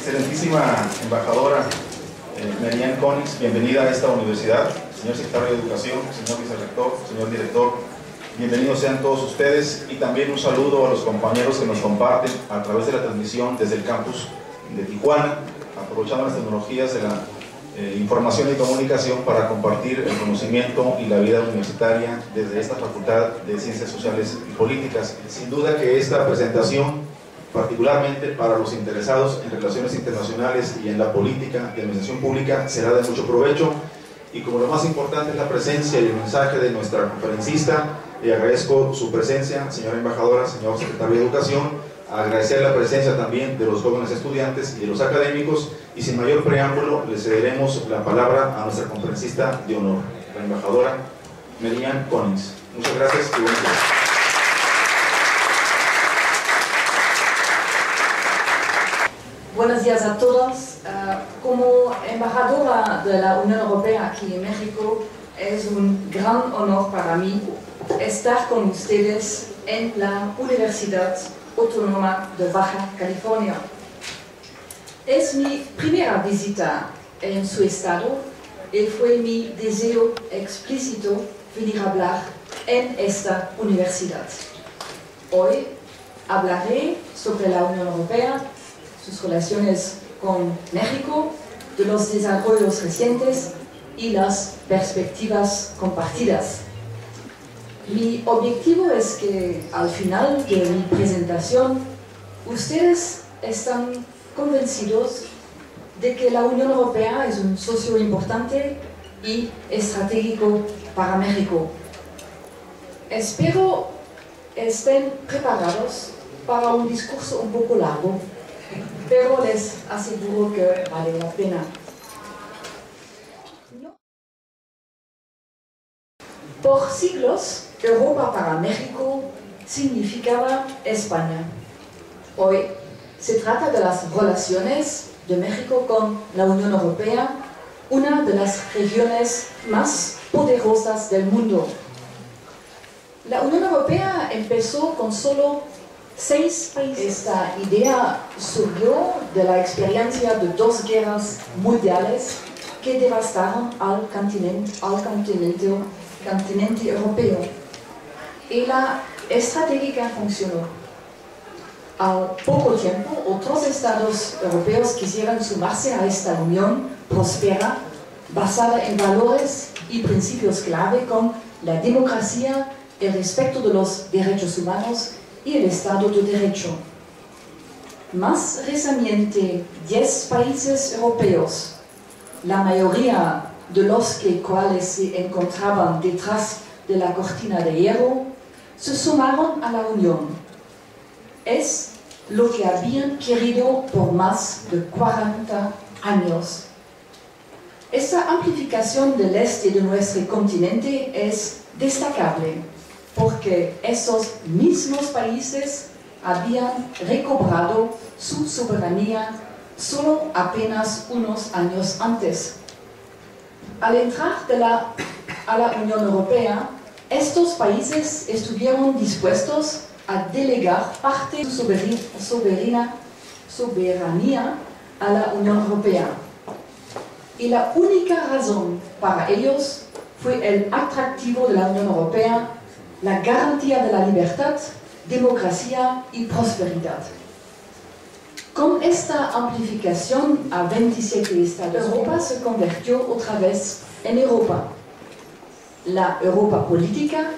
Excelentísima embajadora Marianne Konings, bienvenida a esta universidad. Señor secretario de Educación, señor vicerrector, señor director, bienvenidos sean todos ustedes, y también un saludo a los compañeros que nos comparten a través de la transmisión desde el campus de Tijuana, aprovechando las tecnologías de la información y comunicación para compartir el conocimiento y la vida universitaria desde esta Facultad de Ciencias Sociales y Políticas. Sin duda que esta presentación, particularmente para los interesados en relaciones internacionales y en la política y administración pública, será de mucho provecho, y como lo más importante es la presencia y el mensaje de nuestra conferencista, le agradezco su presencia, señora embajadora, señor secretario de Educación, agradecer la presencia también de los jóvenes estudiantes y de los académicos, y sin mayor preámbulo le cederemos la palabra a nuestra conferencista de honor, la embajadora Marianne Konings. Muchas gracias y buenos días. Buenos días a todos. Como embajadora de la Unión Europea aquí en México, es un gran honor para mí estar con ustedes en la Universidad Autónoma de Baja California. Es mi primera visita en su estado y fue mi deseo explícito venir a hablar en esta universidad. Hoy hablaré sobre la Unión Europea, sus relaciones con México, de los desarrollos recientes y las perspectivas compartidas. Mi objetivo es que al final de mi presentación ustedes están convencidos de que la Unión Europea es un socio importante y estratégico para México. Espero estén preparados para un discurso un poco largo, pero les aseguro que vale la pena. Por siglos, Europa para México significaba España. Hoy se trata de las relaciones de México con la Unión Europea, una de las regiones más poderosas del mundo. La Unión Europea empezó con solo 6 países. Esta idea surgió de la experiencia de 2 guerras mundiales que devastaron al continente europeo. Y la estrategia funcionó. Al poco tiempo, otros estados europeos quisieran sumarse a esta unión próspera, basada en valores y principios clave como la democracia, el respeto de los derechos humanos y el Estado de Derecho. Más recientemente, 10 países europeos, la mayoría de los cuales se encontraban detrás de la cortina de hierro, se sumaron a la Unión. Es lo que habían querido por más de 40 años. Esta amplificación del este de nuestro continente es destacable, porque esos mismos países habían recobrado su soberanía solo apenas unos años antes. Al entrar a la Unión Europea, estos países estuvieron dispuestos a delegar parte de su soberanía a la Unión Europea. Y la única razón para ellos fue el atractivo de la Unión Europea, la garantía de la libertad, democracia y prosperidad. Con esta amplificación a 27 estados, Europa se convirtió otra vez en Europa. La Europa política,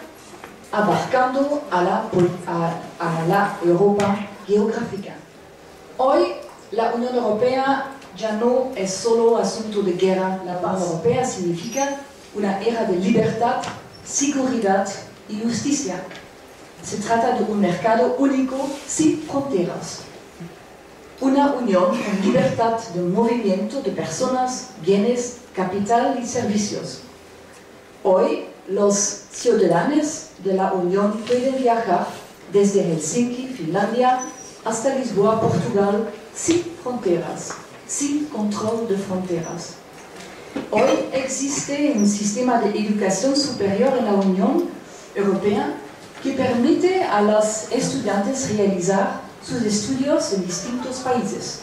abarcando a la Europa geográfica. Hoy, la Unión Europea ya no es solo asunto de guerra. La Unión Europea significa una era de libertad, seguridad y justicia. Se trata de un mercado único sin fronteras. Una unión con libertad de movimiento de personas, bienes, capital y servicios. Hoy, los ciudadanos de la Unión pueden viajar desde Helsinki, Finlandia, hasta Lisboa, Portugal, sin fronteras, sin control de fronteras. Hoy existe un sistema de educación superior en la Unión Europea que permite a los estudiantes realizar sus estudios en distintos países.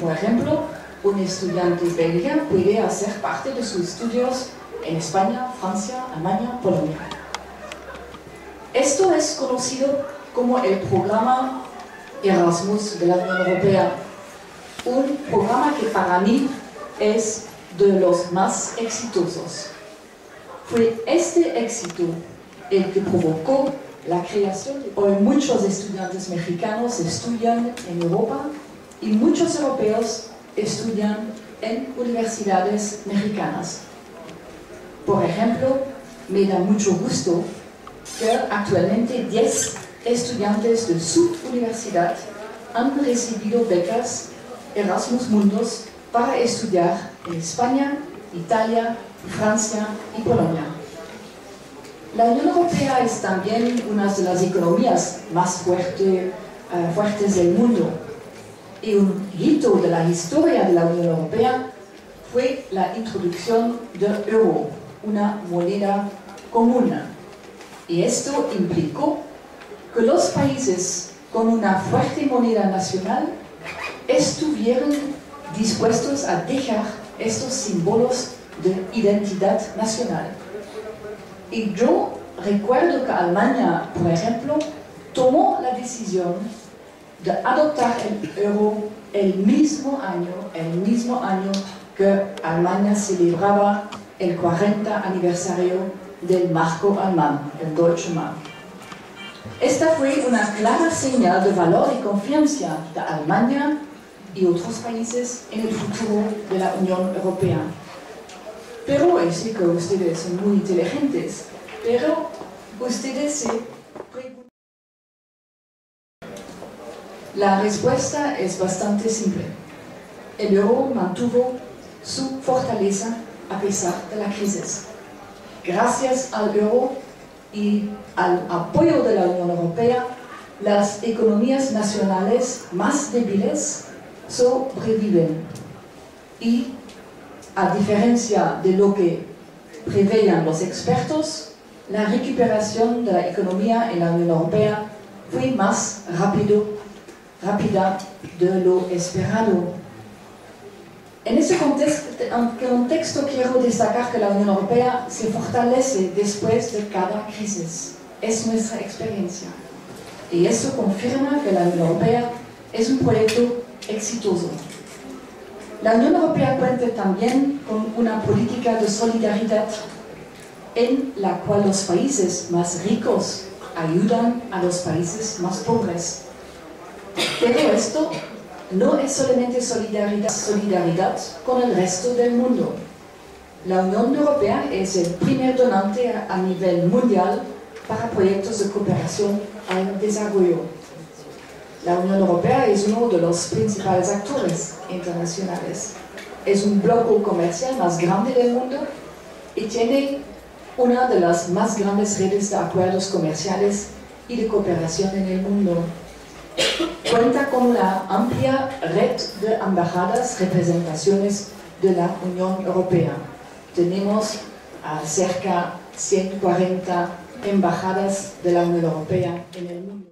Por ejemplo, un estudiante belga puede hacer parte de sus estudios en España, Francia, Alemania, Polonia. Esto es conocido como el programa Erasmus de la Unión Europea, un programa que para mí es de los más exitosos. Fue este éxito el que provocó la creación de... Hoy muchos estudiantes mexicanos estudian en Europa y muchos europeos estudian en universidades mexicanas. Por ejemplo, me da mucho gusto que actualmente 10 estudiantes de su universidad han recibido becas Erasmus Mundus para estudiar en España, Italia, Francia y Polonia. La Unión Europea es también una de las economías más fuertes del mundo. Y un hito de la historia de la Unión Europea fue la introducción del euro, una moneda común. Y esto implicó que los países con una fuerte moneda nacional estuvieron dispuestos a dejar estos símbolos de identidad nacional. Y yo recuerdo que Alemania, por ejemplo, tomó la decisión de adoptar el euro el mismo año que Alemania celebraba el 40 aniversario del marco alemán, el Deutsche Mark. Esta fue una clara señal de valor y confianza de Alemania y otros países en el futuro de la Unión Europea. Pero sé que ustedes son muy inteligentes, pero ustedes se preguntan. La respuesta es bastante simple. El euro mantuvo su fortaleza a pesar de la crisis. Gracias al euro y al apoyo de la Unión Europea, las economías nacionales más débiles sobreviven. Y, a diferencia de lo que preveían los expertos, la recuperación de la economía en la Unión Europea fue más rápida de lo esperado. En ese contexto quiero destacar que la Unión Europea se fortalece después de cada crisis. Es nuestra experiencia. Y eso confirma que la Unión Europea es un proyecto exitoso. La Unión Europea cuenta también con una política de solidaridad en la cual los países más ricos ayudan a los países más pobres. Pero esto no es solamente solidaridad con el resto del mundo. La Unión Europea es el primer donante a nivel mundial para proyectos de cooperación al desarrollo. La Unión Europea es uno de los principales actores internacionales. Es un bloque comercial más grande del mundo y tiene una de las más grandes redes de acuerdos comerciales y de cooperación en el mundo. Cuenta con una amplia red de embajadas, representaciones de la Unión Europea. Tenemos cerca de 140 embajadas de la Unión Europea en el mundo.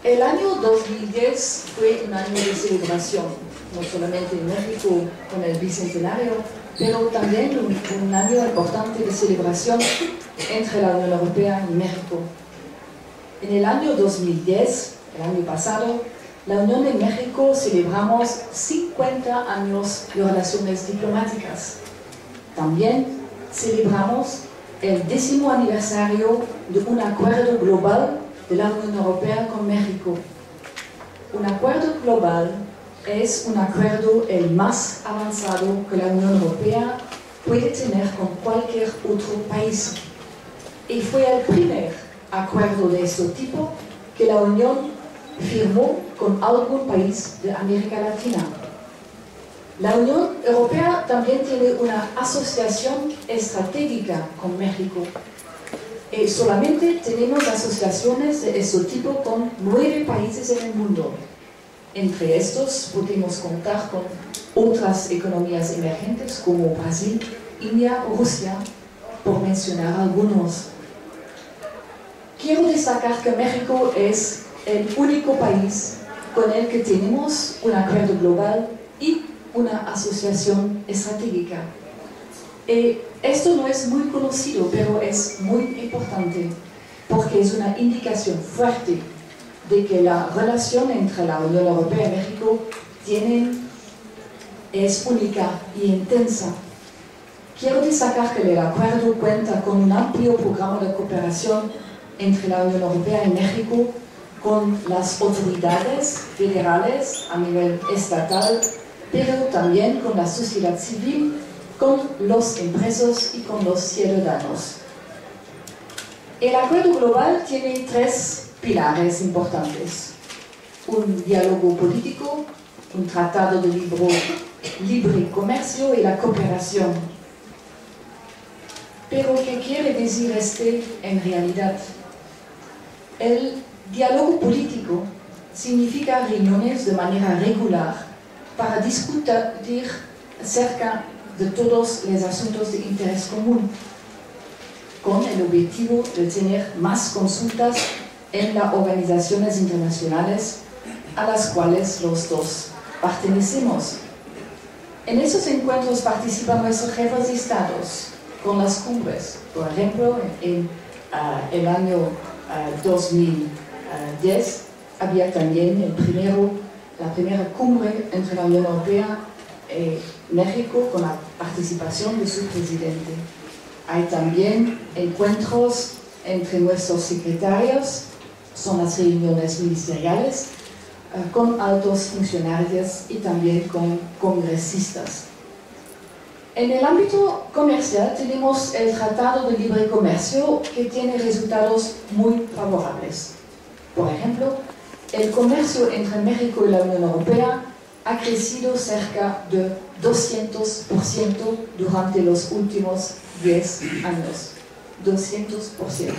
El año 2010 fue un año de celebración, no solamente en México con el bicentenario, pero también un año importante de celebración entre la Unión Europea y México. En el año 2010, el año pasado, la Unión y México celebramos 50 años de relaciones diplomáticas. También celebramos el 10º aniversario de un acuerdo global de la Unión Europea con México. Un acuerdo global es un acuerdo el más avanzado que la Unión Europea puede tener con cualquier otro país. Y fue el primer acuerdo de este tipo que la Unión firmó con algún país de América Latina. La Unión Europea también tiene una asociación estratégica con México. Y solamente tenemos asociaciones de este tipo con 9 países en el mundo. Entre estos podemos contar con otras economías emergentes como Brasil, India o Rusia, por mencionar algunos. Quiero destacar que México es el único país con el que tenemos un acuerdo global y una asociación estratégica. Esto no es muy conocido, pero es muy importante, porque es una indicación fuerte de que la relación entre la Unión Europea y México es única y intensa. Quiero destacar que el acuerdo cuenta con un amplio programa de cooperación entre la Unión Europea y México, con las autoridades federales a nivel estatal, pero también con la sociedad civil, con los empresarios y con los ciudadanos. El acuerdo global tiene tres pilares importantes: un diálogo político, un tratado de libre comercio y la cooperación. Pero, ¿qué quiere decir en realidad? El diálogo político significa reuniones de manera regular para discutir acerca de todos los asuntos de interés común, con el objetivo de tener más consultas en las organizaciones internacionales a las cuales los dos pertenecemos. En esos encuentros participan nuestros jefes de estados con las cumbres. Por ejemplo, en el año 2010 había también la primera cumbre entre la Unión Europea y México con la participación de su presidente. Hay también encuentros entre nuestros secretarios, son las reuniones ministeriales, con altos funcionarios y también con congresistas. En el ámbito comercial tenemos el Tratado de Libre Comercio, que tiene resultados muy favorables. Por ejemplo, el comercio entre México y la Unión Europea ha crecido cerca de 200% durante los últimos 10 años. 200%.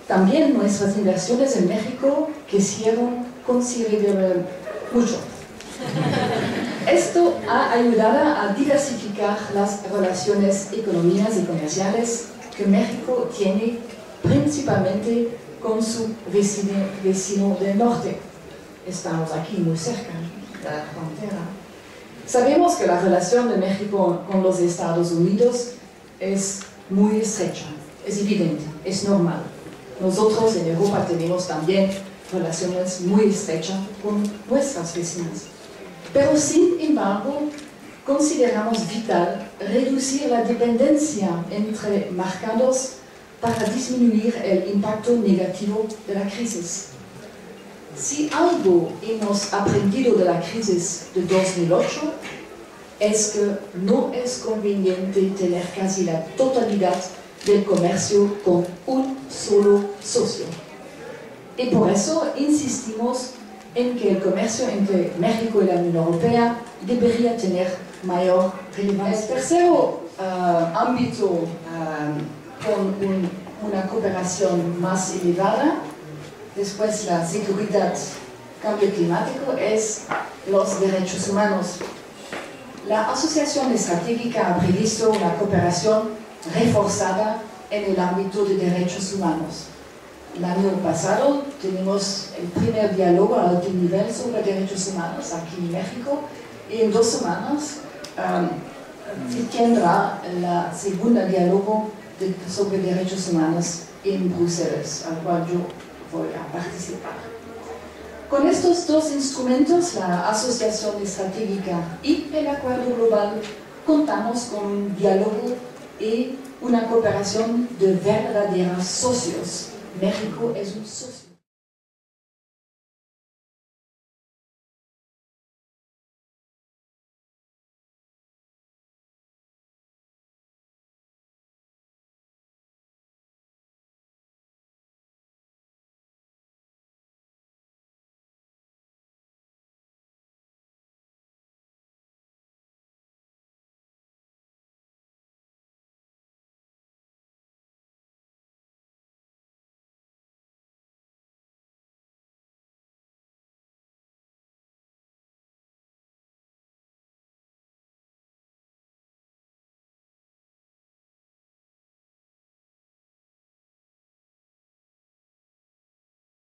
También nuestras inversiones en México crecieron considerablemente mucho. Esto ha ayudado a diversificar las relaciones económicas y comerciales que México tiene principalmente con su vecino del norte. Estamos aquí muy cerca de la frontera. Sabemos que la relación de México con los Estados Unidos es muy estrecha, es evidente, es normal. Nosotros en Europa tenemos también relaciones muy estrechas con nuestras vecinas. Pero sin embargo, consideramos vital reducir la dependencia entre mercados para disminuir el impacto negativo de la crisis. Si algo hemos aprendido de la crisis de 2008, es que no es conveniente tener casi la totalidad del comercio con un solo socio. Y por eso insistimos en que el comercio entre México y la Unión Europea debería tener mayor relevancia. El tercer ámbito con una cooperación más elevada, después la seguridad, cambio climático, es los derechos humanos. La Asociación Estratégica ha previsto una cooperación reforzada en el ámbito de derechos humanos. El año pasado tenemos el primer diálogo a alto nivel sobre derechos humanos aquí en México, y en 2 semanas se tendrá el segundo diálogo sobre derechos humanos en Bruselas, al cual yo voy a participar. Con estos 2 instrumentos, la Asociación Estratégica y el Acuerdo Global, contamos con un diálogo y una cooperación de verdaderos socios. México es un socio.